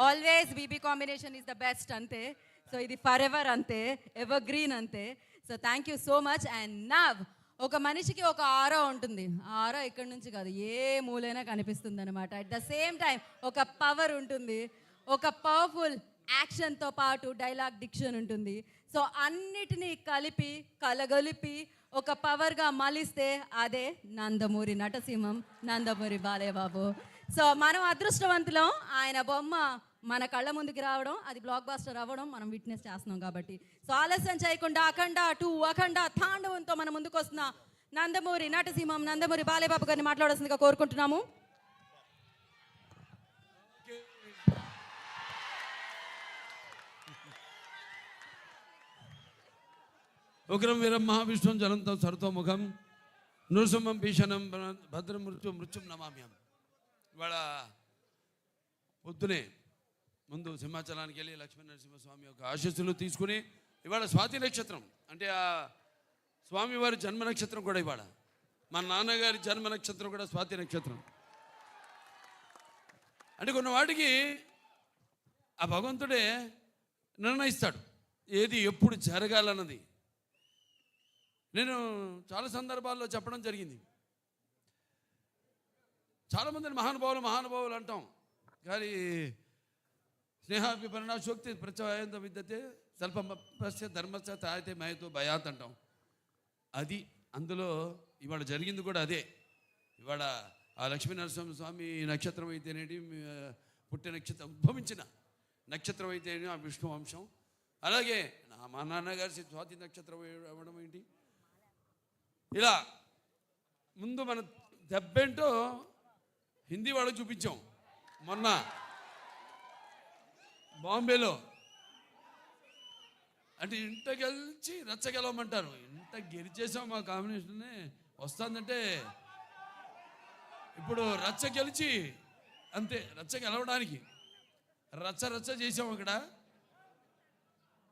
Always BB combination is the best అంతే. So ఇది forever అంతే, ఎవర్ గ్రీన్ అంతే. So thank you so much. And now ఒక మనిషికి ఒక ఆరా ఉంటుంది. ఆ ఆరా ఇక్కడి నుంచి కాదు, ఏ మూలైనా కనిపిస్తుంది అనమాట. అట్ ద సేమ్ టైం ఒక పవర్ ఉంటుంది, ఒక పవర్ఫుల్ యాక్షన్తో పాటు డైలాగ్ డిక్షన్ ఉంటుంది. సో అన్నిటినీ కలిపి కలగలిపి ఒక పవర్గా మలిస్తే అదే నందమూరి నటసింహం, నందమూరి బాలయ్య బాబు. సో మనం అదృష్టవంతులం, ఆయన బొమ్మ మన కళ్ళ ముందుకు రావడం, అది బ్లాక్ బాస్టర్ అవ్వడం మనం విట్నెస్ చేస్తున్నాం కాబట్టి. సో ఆలస్యం చేయకుండా అఖండ 2 అఖండ తాండవంతో మన ముందుకు వస్తున్న నందమూరి నటసింహం, నందమూరి బాలయ్య బాబు గారిని మాట్లాడాల్సిందిగా కోరుకుంటున్నాము. ఉగ్రం వీరం మహావిష్ణుం జలంతం సర్వతోముఖం నృసింహం భీషణం భద్రం మృత్యుం నమామ్యం. ఇవాళ పొద్దునే ముందు సింహాచలానికి వెళ్ళి లక్ష్మీ నరసింహస్వామి యొక్క ఆశీస్సులు తీసుకుని, ఇవాళ స్వాతి నక్షత్రం అంటే ఆ స్వామివారి జన్మ నక్షత్రం కూడా ఇవాళ. మా నాన్నగారి జన్మ నక్షత్రం కూడా స్వాతి నక్షత్రం. అంటే కొన్ని వాటికి ఆ భగవంతుడే నిర్ణయిస్తాడు ఏది ఎప్పుడు జరగాలన్నది. నేను చాలా సందర్భాల్లో చెప్పడం జరిగింది. చాలామందిని మహానుభావులు అంటాం, కానీ స్నేహాభిపరణాశోక్తి ప్రత్యయంత విద్యతే స్వల్పస్య ధర్మస్య తాయితే మయతో భయాత్ అంటాం. అది అందులో ఇవాళ జరిగింది కూడా అదే. ఇవాళ ఆ లక్ష్మీ నరసింహస్వామి నక్షత్రం అయితేనేటి, పుట్టిన నక్షత్రం ఉద్భవించిన నక్షత్రం అయితేనే ఆ విష్ణు వంశం. అలాగే మా నాన్నగారి స్వాతి నక్షత్రం అవ్వడం ఏంటి, ఇలా ముందు మన దెబ్బేంటో హిందీ వాళ్ళకి చూపించాం. మొన్న బాంబేలో అంటే ఇంట గెలిచి రచ్చ గెలవమంటారు. ఇంత గెలిచేసాం, మా కాంబినేషన్నే వస్తుందంటే ఇప్పుడు రచ్చ గెలిచి అంతే, రచ్చ గెలవడానికి రచ్చ చేసాం. అక్కడ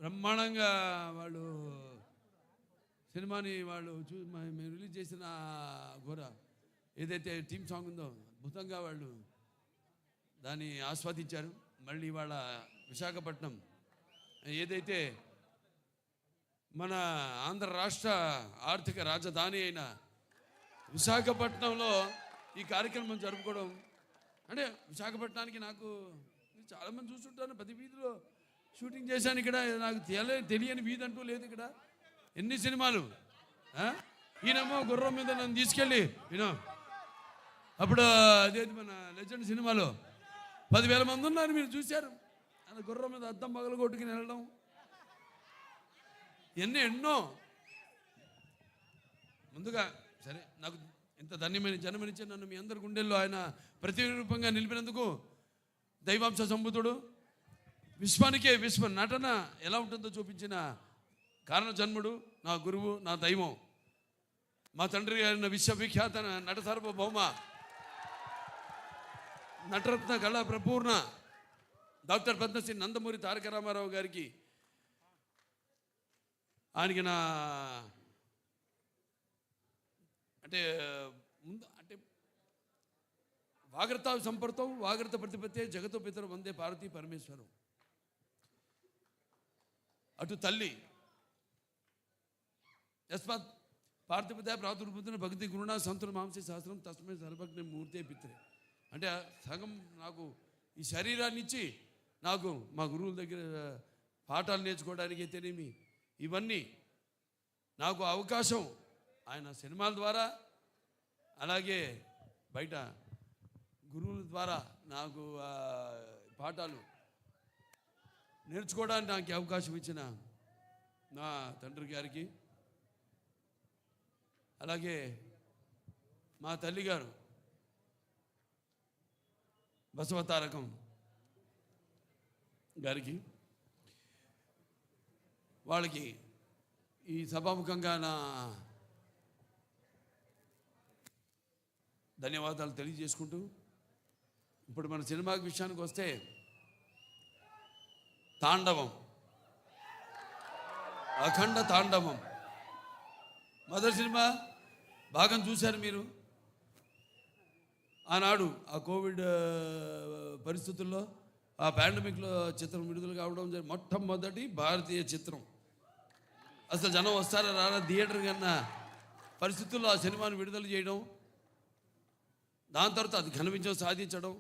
బ్రహ్మాండంగా వాళ్ళు సినిమాని వాళ్ళు మేము రిలీజ్ చేసిన ఘోర ఏదైతే థీమ్ సాంగ్ ఉందో అద్భుతంగా వాళ్ళు దాన్ని ఆస్వాదించారు. మళ్ళీ వాళ్ళ విశాఖపట్నం ఏదైతే మన ఆంధ్ర రాష్ట్ర ఆర్థిక రాజధాని అయిన విశాఖపట్నంలో ఈ కార్యక్రమం జరుపుకోవడం అంటే, విశాఖపట్నానికి నాకు చాలామంది చూస్తుంటాను, ప్రతి వీధిలో షూటింగ్ చేశాను. ఇక్కడ నాకు తెలియని వీధి అంటూ లేదు. ఇక్కడ ఎన్ని సినిమాలు. ఈయనమ్మో గుర్రం మీద నన్ను తీసుకెళ్ళి అప్పుడు అదేది మన లెజెండ్ సినిమాలో 10,000 మంది ఉన్నారు, మీరు చూశారు. ఆయన గుర్రం మీద అద్దం పగలు కొట్టుకుని వెళ్ళడం, ఎన్నో. ముందుగా సరే, నాకు ఇంత ధన్యమైన జన్మనిచ్చి నన్ను మీ అందరి గుండెల్లో ఆయన ప్రతిరూపంగా నిలిపినందుకు దైవాంశ సంబుతుడు, విశ్వానికే విశ్వ నటన ఎలా ఉంటుందో చూపించిన కారణ జన్ముడు, నా గురువు, నా దైవం, మా తండ్రి గారిన విశ్వవిఖ్యాత నట సార్వభౌమ నటరత్న కళా ప్రపూర్ణ డాక్టర్ పద్మశ్రీ నందమూరి తారక రామారావు గారికి, ఆయనకి నా అంటే ముందు అంటే వాగ్రత సంపర్తం వాగ్రత ప్రతిపత్తే జగతో పితరు వందే పార్వతీ పరమేశ్వరం. అటు తల్లి యస్మాత్ పార్థిపత ప్రాతుర్పుత్ర భక్తి గురుణ సంతుల మాంసే శాస్త్రం తస్మై సర్వజ్ఞ మూర్తే పిత్రే. అంటే సగం నాకు ఈ శరీరాన్ని ఇచ్చి నాకు మా గురువుల దగ్గర పాఠాలు నేర్చుకోవడానికి అయితేనేమి, ఇవన్నీ నాకు అవకాశం ఆయన సినిమాల ద్వారా, అలాగే బయట గురువుల ద్వారా నాకు పాఠాలు నేర్చుకోవడానికి నాకు అవకాశం ఇచ్చిన నా తండ్రి గారికి, అలాగే మా తల్లిగారు బసవతారకం గారికి, వాళ్ళకి ఈ సభాముఖంగా నా ధన్యవాదాలు తెలియజేసుకుంటూ, ఇప్పుడు మన సినిమా విషయానికి వస్తే తాండవం, అఖండ తాండవం మొదటి సినిమా భాగం చూశారు మీరు. ఆనాడు ఆ కోవిడ్ పరిస్థితుల్లో ఆ పాండమిక్లో చిత్రం విడుదల కావడం మొట్టమొదటి భారతీయ చిత్రం. అసలు జనం వస్తారా రారా థియేటర్ కన్నా పరిస్థితుల్లో ఆ సినిమాను విడుదల చేయడం, దాని తర్వాత అది ఘన విజయం సాధించడం,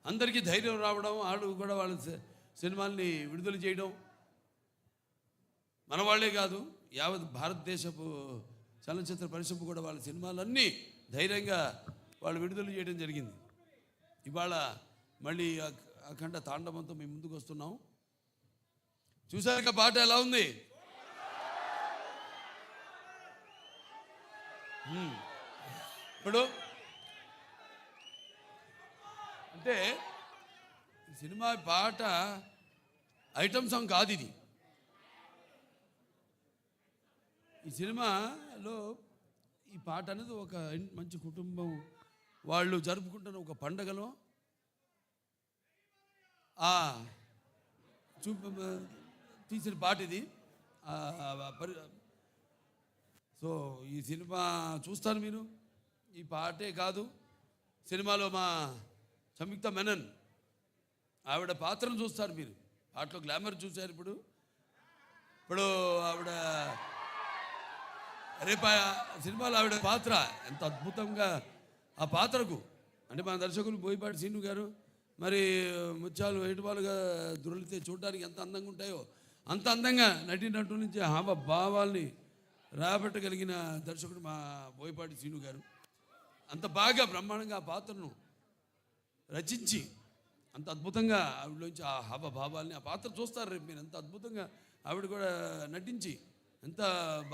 అందరికీ ధైర్యం రావడం, వాళ్ళు కూడా వాళ్ళ సినిమాల్ని విడుదల చేయడం, మన వాళ్ళే కాదు యావత్ భారతదేశపు చలనచిత్ర పరిశ్రమ కూడా వాళ్ళ సినిమాలన్నీ ధైర్యంగా వాళ్ళు విడుదల చేయడం జరిగింది. ఇవాళ మళ్ళీ అఖండ తాండవంతో మేము ముందుకు వస్తున్నాం. చూసాక పాట ఎలా ఉంది? ఇప్పుడు అంటే సినిమా పాట ఐటమ్ సాంగ్ కాదు ఇది. ఈ సినిమాలో ఈ పాట అనేది ఒక మంచి కుటుంబం వాళ్ళు జరుపుకుంటున్న ఒక పండగలో తీసిన పాట ఇది. సో ఈ సినిమా చూస్తారు మీరు. ఈ పాటే కాదు, సినిమాలో మా సంయుక్త మెనన్ ఆవిడ పాత్రను చూస్తారు మీరు. పాటలో గ్లామర్ చూశారు. ఇప్పుడు ఆవిడ రేపు సినిమాలో ఆవిడ పాత్ర ఎంత అద్భుతంగా ఆ పాత్రకు, అంటే మన దర్శకులు బోయపాటి శ్రీను గారు మరి ముత్యాలు వేటువాలుగా దొరికితే చూడడానికి ఎంత అందంగా ఉంటాయో అంత అందంగా నటినట్టు నుంచి భావాల్ని రాబట్టగలిగిన దర్శకుడు మా బోయపాటి శ్రీను గారు. అంత బాగా బ్రహ్మాండంగా ఆ పాత్రను రచించి అంత అద్భుతంగా ఆవిడలోంచి ఆ భావాల్ని ఆ పాత్ర చూస్తారు రేపు మీరు. ఎంత అద్భుతంగా ఆవిడ కూడా నటించి ఎంత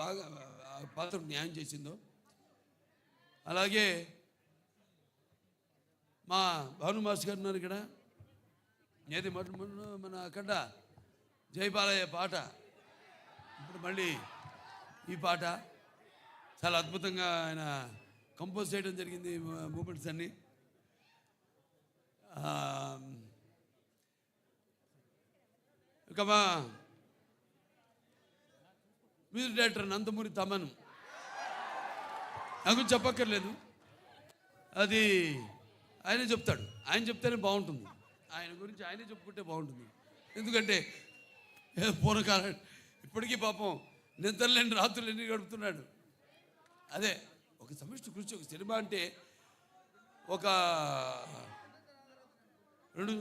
బాగా ఆ పాత్రకు న్యాయం చేసిందో. అలాగే మా భాను మాస్టర్ గారు ఉన్నారు ఇక్కడ. ఏది మన అక్కడ జయబాలయ్య పాట, ఇప్పుడు మళ్ళీ ఈ పాట చాలా అద్భుతంగా ఆయన కంపోజ్ చేయడం జరిగింది. మూమెంట్స్ అన్నీ ఇక మా మ్యూజిక్ డైరెక్టర్ నందమూరి తమన్ నాకు చెప్పక్కర్లేదు, అది ఆయనే చెప్తాడు. ఆయన చెప్తేనే బాగుంటుంది. ఆయన గురించి ఆయనే చెప్పుకుంటే బాగుంటుంది. ఎందుకంటే పూర్వకాలం ఇప్పటికీ పాపం నిద్రలేని రాత్రులు ఎన్ని గడుపుతున్నాడు. అదే ఒక సమిష్టి కృషి. ఒక సినిమా అంటే ఒక 2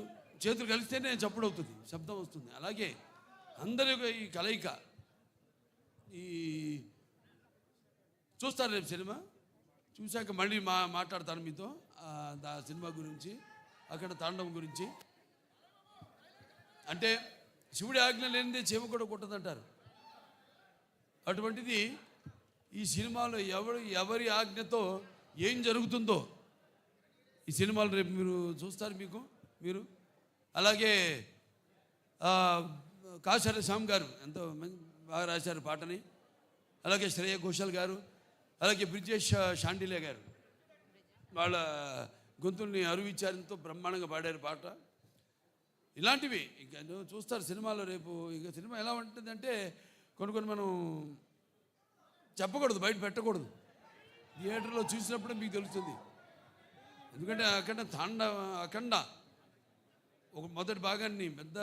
చేతులు కలిస్తేనే చప్పుడు అవుతుంది, శబ్దం వస్తుంది. అలాగే అందరి ఈ కలయిక ఈ చూస్తారు రేపు సినిమా చూశాక మళ్ళీ మాట్లాడతాను మీతో ఆ సినిమా గురించి, అక్కడ తాండవం గురించి. అంటే శివుడి ఆజ్ఞ లేనిదే చీమ కూడా కొట్టదంటారు. అటువంటిది ఈ సినిమాలో ఎవరి ఆజ్ఞతో ఏం జరుగుతుందో ఈ సినిమాలు రేపు మీరు చూస్తారు మీరు. అలాగే కాశాల శ్యామ్ గారు ఎంతో బాగా రాశారు పాటని. అలాగే శ్రేయ ఘోషాల్ గారు, అలాగే బ్రిజేష్ షాండిలే గారు వాళ్ళ గొంతుల్ని అరువిచ్చారు, ఎంతో బ్రహ్మాండంగా పాడారు పాట. ఇలాంటివి ఇంకా చూస్తారు సినిమాలో రేపు. ఇక సినిమా ఎలా ఉంటుందంటే కొన్ని మనం చెప్పకూడదు, బయట పెట్టకూడదు. థియేటర్లో చూసినప్పుడే మీకు తెలుస్తుంది. ఎందుకంటే అఖండ ఒక మొదటి భాగాన్ని పెద్ద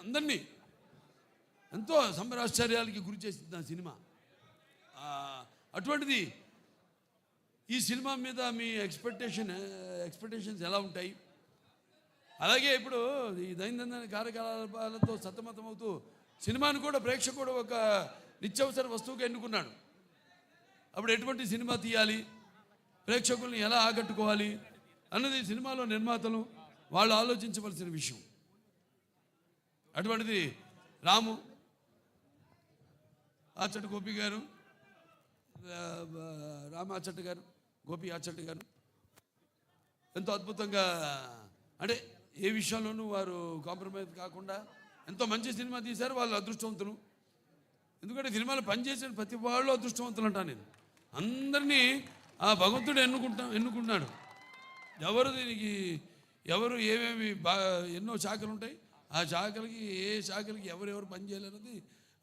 అందరినీ ఎంతో సంబరాశ్చర్యాలకి గురి చేసింది ఆ సినిమా. అటువంటిది ఈ సినిమా మీద మీ ఎక్స్పెక్టేషన్స్ ఎలా ఉంటాయి? అలాగే ఇప్పుడు ఈ దైనందిన కార్యకలాపాలతో సతమతమవుతూ సినిమాను కూడా ప్రేక్షకుడు ఒక నిత్యావసర వస్తువుగా ఎన్నుకున్నాడు. అప్పుడు ఎటువంటి సినిమా తీయాలి, ప్రేక్షకుల్ని ఎలా ఆకట్టుకోవాలి అన్నది సినిమాలో నిర్మాతలు వాళ్ళు ఆలోచించవలసిన విషయం. అటువంటిది రాము ఆచట్ గోపి గారు, రామాచట్ గారు, గోపి ఆచట్ గారు ఎంతో అద్భుతంగా, అంటే ఏ విషయంలోనూ వారు కాంప్రమైజ్ కాకుండా ఎంతో మంచి సినిమా తీశారు. వాళ్ళు అదృష్టవంతులు. ఎందుకంటే సినిమాలో పనిచేసిన ప్రతి వాళ్ళు అదృష్టవంతులు అంటాను నేను. అందరినీ ఆ భగవంతుడు ఎన్నుకున్నాడు. ఎవరు ఏమేమి ఎన్నో శాఖలు ఉంటాయి, ఆ శాఖలకి ఏ శాఖలకి ఎవరెవరు పనిచేయాలన్నది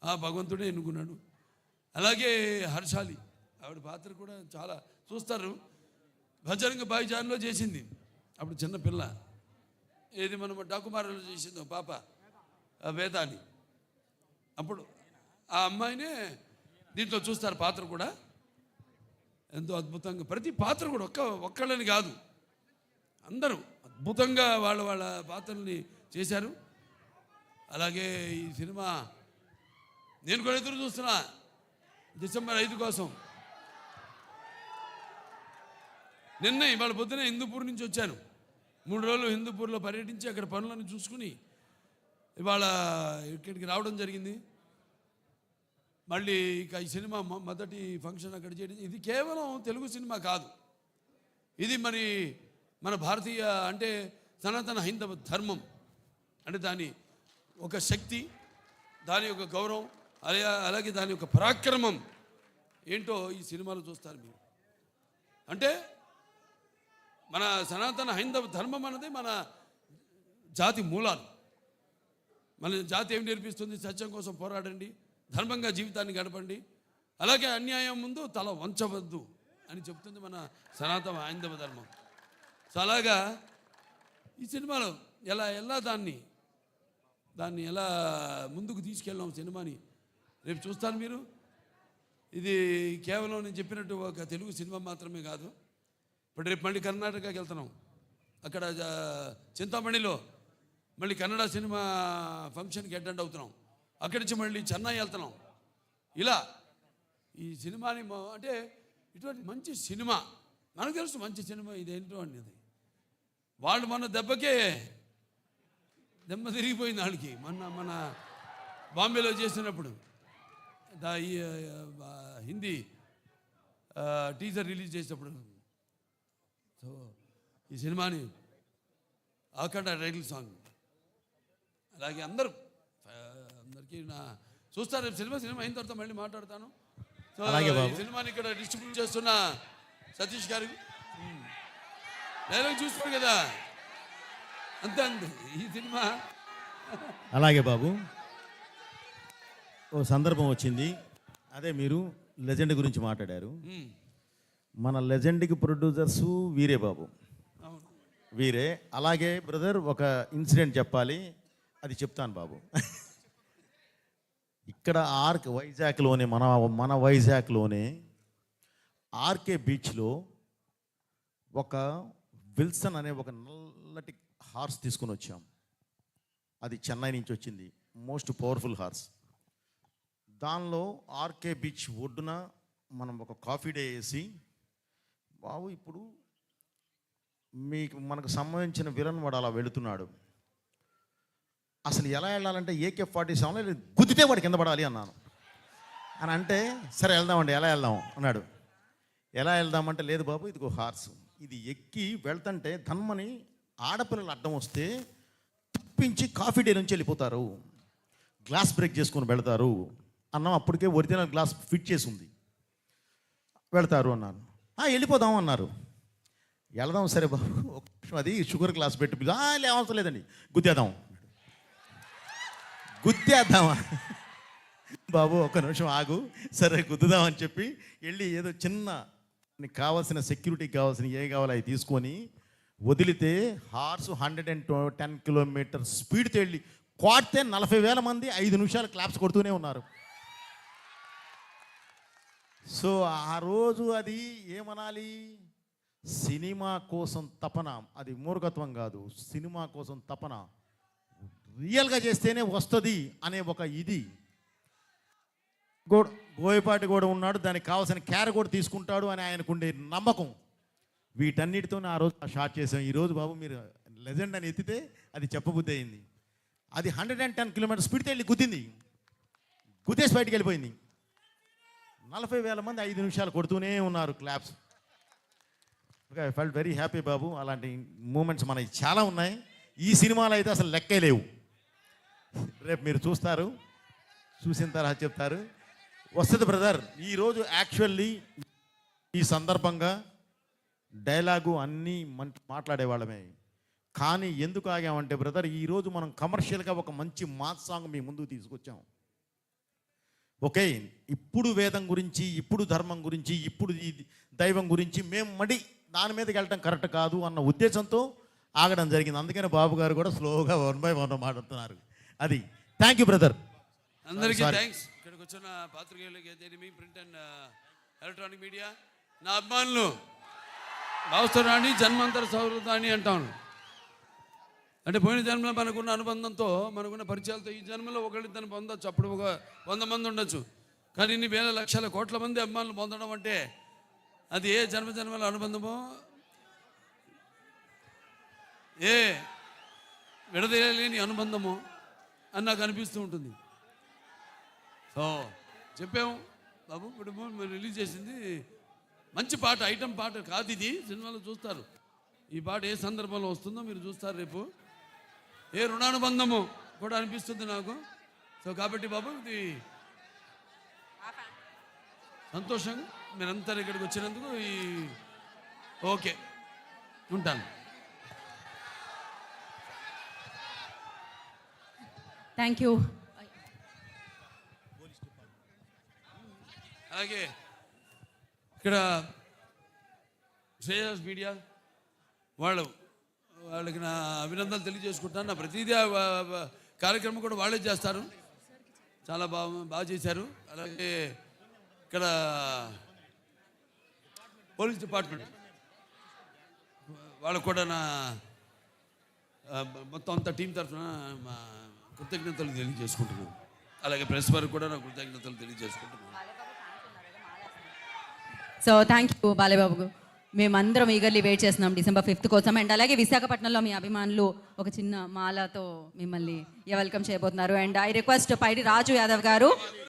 ఆ భగవంతుడే ఎన్నుకున్నాడు. అలాగే హర్షాలి ఆవిడ పాత్ర కూడా చాలా చూస్తారు. భజరంగ భాయిజాన్లో చేసింది, అప్పుడు చిన్న పిల్ల. ఏది మనం డాకుమారులు చేసిందో పాప వేదాన్ని, అప్పుడు ఆ అమ్మాయినే దీంట్లో చూస్తారు పాత్ర కూడా. ఎంతో అద్భుతంగా ప్రతి పాత్ర కూడా ఒక్కళ్ళని కాదు, అందరూ అద్భుతంగా వాళ్ళ పాత్రల్ని చేశారు. అలాగే ఈ సినిమా నేను కూడా ఎదురు చూస్తున్నా డిసెంబర్ 5 కోసం. నిన్న ఇవాళ పొద్దున హిందూపూర్ నుంచి వచ్చాను. 3 రోజులు హిందూపూర్లో పర్యటించి అక్కడ పనులను చూసుకుని ఇవాళ ఇక్కడికి రావడం జరిగింది. మళ్ళీ ఇక ఈ సినిమా మొదటి ఫంక్షన్ అక్కడ చేయడం. ఇది కేవలం తెలుగు సినిమా కాదు, ఇది మరి మన భారతీయ అంటే సనాతన హైందవ ధర్మం అంటే దాని ఒక శక్తి, దాని యొక్క గౌరవం, అలాగే దాని యొక్క పరాక్రమం ఏంటో ఈ సినిమాలో చూస్తారు మీరు. అంటే మన సనాతన హైందవ ధర్మం అన్నది మన జాతి మూలాలు. మన జాతి ఏం నేర్పిస్తుంది? సత్యం కోసం పోరాడండి, ధర్మంగా జీవితాన్ని గడపండి, అలాగే అన్యాయం ముందు తల వంచవద్దు అని చెప్తుంది మన సనాతన హైందవ ధర్మం. సో అలాగా ఈ సినిమాలో ఎలా దాన్ని ఎలా ముందుకు తీసుకెళ్ళాం సినిమాని రేపు చూస్తాను మీరు. ఇది కేవలం నేను చెప్పినట్టు ఒక తెలుగు సినిమా మాత్రమే కాదు. ఇప్పుడు రేపు మళ్ళీ కర్ణాటకకి వెళ్తున్నాం, అక్కడ చింతామణిలో మళ్ళీ కన్నడ సినిమా ఫంక్షన్కి అటెండ్ అవుతున్నాం, అక్కడి నుంచి మళ్ళీ చెన్నై వెళ్తున్నాం. ఇలా ఈ సినిమాని అంటే ఇటువంటి మంచి సినిమా మనకు తెలుసు, మంచి సినిమా ఇదేంటో అనేది. వాళ్ళు మన దెబ్బకే దెబ్బ తిరిగిపోయింది వాళ్ళకి. మన బాంబేలో చేసినప్పుడు ఈ హిందీ టీజర్ రిలీజ్ చేసినప్పుడు. సో ఈ సినిమాని ఆఖండ టైటిల్ సాంగ్, అలాగే అందరికీ చూస్తారు. సినిమా అయిన తర్వాత మళ్ళీ మాట్లాడతాను. సో ఈ సినిమాని ఇక్కడ డిస్ట్రిబ్యూట్ చేస్తున్న సతీష్ గారు డైలాగ్ చూస్తారు కదా, అంతే ఈ సినిమా. అలాగే బాబు, ఓ సందర్భం వచ్చింది, అదే మీరు లెజెండ్ గురించి మాట్లాడారు. మన లెజెండ్కి ప్రొడ్యూసర్సు వీరే బాబు, వీరే. అలాగే బ్రదర్ ఒక ఇన్సిడెంట్ చెప్పాలి, అది చెప్తాను బాబు. ఇక్కడ వైజాగ్లోనే మన వైజాగ్లోనే ఆర్కే బీచ్లో ఒక విల్సన్ అనే ఒక నల్లటి హార్స్ తీసుకుని వచ్చాం. అది చెన్నై నుంచి వచ్చింది, మోస్ట్ పవర్ఫుల్ హార్స్. దానిలో ఆర్కే బీచ్ ఒడ్డున మనం ఒక కాఫీ డే వేసి, బాబు ఇప్పుడు మనకు సంబంధించిన విలన్ వాడు అలా వెళుతున్నాడు, అసలు ఎలా వెళ్ళాలంటే AK-47 గుద్దితే వాడు కింద పడాలి అన్నాను. అని అంటే సరే వెళ్దామండి, ఎలా వెళ్దాం అన్నాడు. ఎలా వెళ్దామంటే లేదు బాబు ఇదిగో హార్స్, ఇది ఎక్కి వెళ్తుంటే ధన్మని ఆడపిల్లలు అడ్డం వస్తే తప్పించి కాఫీ డే నుంచి వెళ్ళిపోతారు, గ్లాస్ బ్రేక్ చేసుకొని వెళ్తారు అన్నాం. అప్పటికే ఒరిజినల్ గ్లాస్ ఫిట్ చేసి ఉంది, వెళ్తారు అన్నాను. వెళ్ళిపోదాం అన్నారు. వెళదాం సరే బాబు, ఒక నిమిషం అది షుగర్ గ్లాస్ పెట్టి అవసరం లేదండి గుద్దేద్దామా బాబు, ఒక నిమిషం ఆగు, సరే గుద్దుదామని చెప్పి వెళ్ళి ఏదో చిన్న నీకు కావాల్సిన సెక్యూరిటీకి కావాల్సిన ఏ కావాలో అవి తీసుకొని వదిలితే హార్స్ 110 కిలోమీటర్ స్పీడ్తో వెళ్ళి కొడితే 40,000 మంది 5 నిమిషాలు క్లాప్స్ కొడుతూనే ఉన్నారు. సో ఆ రోజు అది ఏమనాలి, సినిమా కోసం తపన, అది మూర్ఖత్వం కాదు, సినిమా కోసం తపన, రియల్గా చేస్తేనే వస్తుంది అనే ఒక ఇది. బోయపాటి కూడా ఉన్నాడు, దానికి కావాల్సిన క్యారె కూడా తీసుకుంటాడు అని ఆయనకుండే నమ్మకం. వీటన్నిటితోనే ఆ రోజు షార్ట్ చేసాం. ఈరోజు బాబు మీరు లెజెండ్ అని ఎత్తితే అది చెప్పబుద్ధి అయింది. అది 110 కిలోమీటర్ స్పీడ్తో వెళ్ళి గుద్దేసి బయటికి వెళ్ళిపోయింది. 40,000 మంది 5 నిమిషాలు కొడుతూనే ఉన్నారు claps. Okay, I felt very happy బాబు. అలాంటి మూమెంట్స్ మనకి చాలా ఉన్నాయి. ఈ సినిమాలో అయితే అసలు లెక్కే లేవు. రేపు మీరు చూస్తారు, చూసిన తర్వాత చెప్తారు. వస్తుంది బ్రదర్. ఈరోజు యాక్చువల్లీ ఈ సందర్భంగా డైలాగు అన్నీ మాట్లాడేవాళ్ళమే, కానీ ఎందుకు ఆగామంటే బ్రదర్, ఈరోజు మనం కమర్షియల్గా ఒక మంచి మాస్ సాంగ్ మీ ముందుకు తీసుకొచ్చాం. ఓకే, ఇప్పుడు వేదం గురించి, ఇప్పుడు ధర్మం గురించి, ఇప్పుడు ఈ దైవం గురించి మేము దాని మీదకి వెళ్ళటం కరెక్ట్ కాదు అన్న ఉద్దేశంతో ఆగడం జరిగింది. అందుకని బాబు గారు కూడా స్లోగా 1 by 1 మాట్లాడుతున్నారు. అది థ్యాంక్ యూ బ్రదర్. అందరికీ Sorry. థ్యాంక్స్. ఇక్కడికి వచ్చిన పాత్రికేయులకి ఎనిమి ప్రింట్ అండ్ ఎలక్ట్రానిక్ మీడియా, నా అభిమానులు, భావస్థరాణి జన్మాంతర సౌహృదాన్ని అంటాను. అంటే పోయిన జన్మలో మనకున్న అనుబంధంతో, మనకున్న పరిచయాలతో ఈ జన్మలో ఒకళ్ళిద్దరిని పొందొచ్చు. అప్పుడు ఒక 100 మంది ఉండొచ్చు. కానీ ఇన్ని వేల లక్షల కోట్ల మంది అభిమానులు పొందడం అంటే అది ఏ జన్మల అనుబంధమో, ఏ విడదీయలేని అనుబంధమో అని నాకు అనిపిస్తూ ఉంటుంది. సో చెప్పాము బాబు, ఇప్పుడు మీరు రిలీజ్ చేసింది మంచి పాట, ఐటమ్ పాట కాదు ఇది. సినిమాలో చూస్తారు ఈ పాట ఏ సందర్భంలో వస్తుందో మీరు చూస్తారు రేపు. ఏ రుణానుబంధము కూడా అనిపిస్తుంది నాకు. సో కాబట్టి బాబు ఇది సంతోషంగా మీరంతా ఇక్కడికి వచ్చినందుకు ఓకే ఉంటాను. Thank you. అలాగే ఇక్కడ శ్రేయస్ మీడియా వాళ్ళకి నా అభినందనలు తెలియజేసుకుంటాను. నా ప్రతిదీ కార్యక్రమం కూడా వాళ్ళే చేస్తారు. చాలా బాగా చేశారు. అలాగే ఇక్కడ పోలీస్ డిపార్ట్మెంట్ వాళ్ళకు కూడా నా మొత్తం అంతా టీం తరఫున మా కృతజ్ఞతలు తెలియజేసుకుంటున్నాను. అలాగే ప్రెస్ వారికి కూడా నా కృతజ్ఞతలు తెలియజేసుకుంటున్నాను. So thank you Balayyababu. మేమందరం ఈగర్లీ వెయిట్ చేస్తున్నాం December 5th కోసం. అండ్ అలాగే విశాఖపట్నంలో మీ అభిమానులు ఒక చిన్న మాలతో మిమ్మల్ని వెల్కమ్ చేయబోతున్నారు. అండ్ ఐ రిక్వెస్ట్ పైడి రాజు యాదవ్ గారు